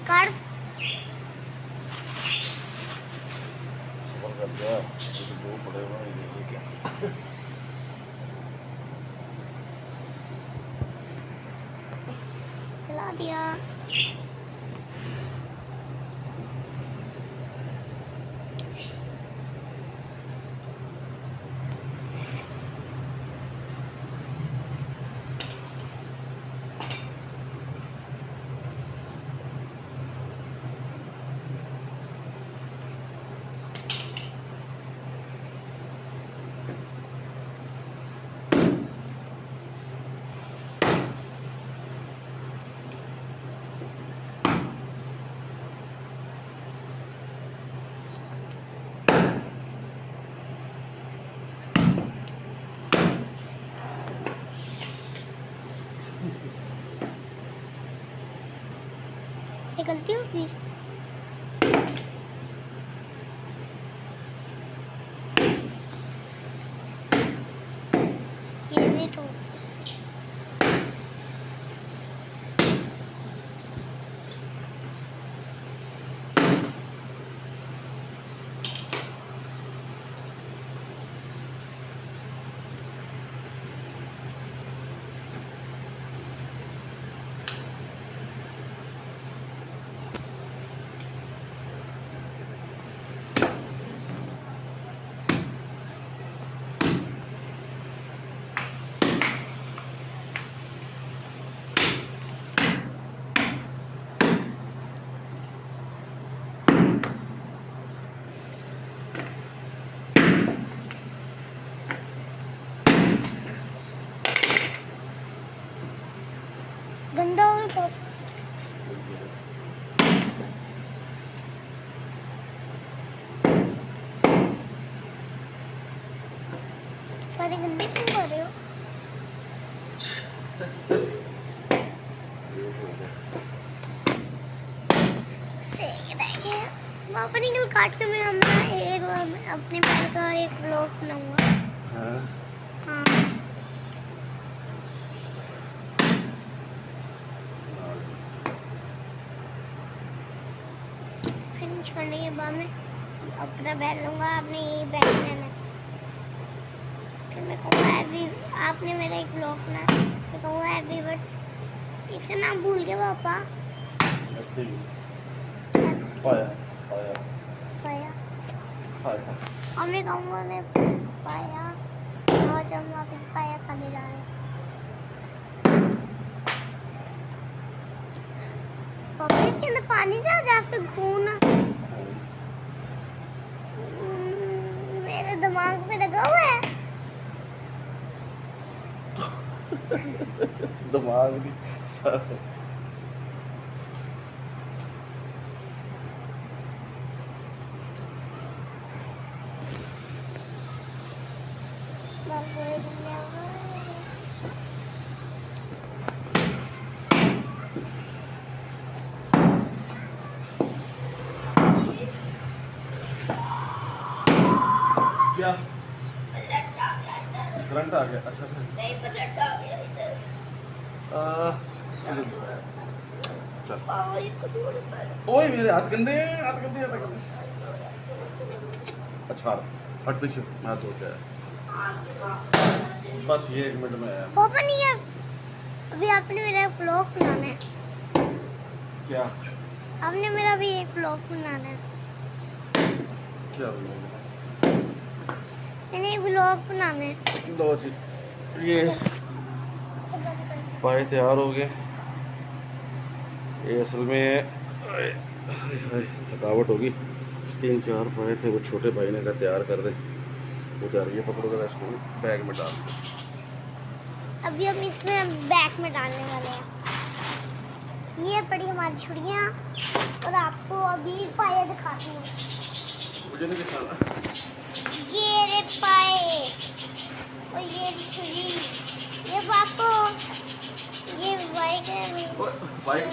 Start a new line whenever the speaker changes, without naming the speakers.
कर
सफर कर दिया दो पड़े हुए ये क्या
चला दिया। ये गलती होगी। ये भी तो गंदा हो गया। सारे गंदे क्यों कर रहे हो? पापा निकल काट के मैं अपना एक अपने पैर का एक ब्लॉग बनाऊंगा।
हाँ
हाँ फिनिश करने के बाद मैं अपना बैग लूंगा। आपने यही बैग लेना। फिर मैं कहूँगा हैप्पी, आपने मेरा एक ब्लॉग बनाया, मैं कहूँगा हैप्पी बर्थडे। इसे नाम भूल गए पापा।
पाया पाया
पाया
पाया
और मैं कहूँगा मैं पाया और जब वापस पाया खाने जा रहे हैं। पापा इसके अंदर पानी जा फिर खून मेरे दिमाग पे लगा हुआ है।
दिमाग भी सर क्या करंट आ गया। अच्छा
नहीं करंट आ गया इधर।
चल
पापा इसको थोड़ी पर
ओए मेरे हाथ गंदे हैं, हाथ गंदे हैं, हाथ गंदे। अच्छा हट पीछे मैं हाथ धो के आया। बस ये 1 मिनट में आया।
पापा नहीं है अभी। आपने मेरा ब्लॉग बनाना है।
क्या
आपने मेरा भी एक ब्लॉग बनाना है।
क्या बोलूं
मैंने एक ब्लॉग बनाना है।
दो ये पाए तैयार हो गए। ये असल में हाय हाय थकावट होगी। 3-4 पाए थे वो छोटे भाई ने कहा तैयार कर दे। वो तैयार ये पकड़ो जरा इसको बैग में डाल दो।
अभी हम इसमें बैग में डालने वाले हैं। ये पड़ी हमारी छुड़ियाँ और आपको अभी पाए दिखाती हूँ।
मुझे नहीं दिखाना।
ये रे पाए और ये छुरी, ये पापा, ये बाइक है।
बाइक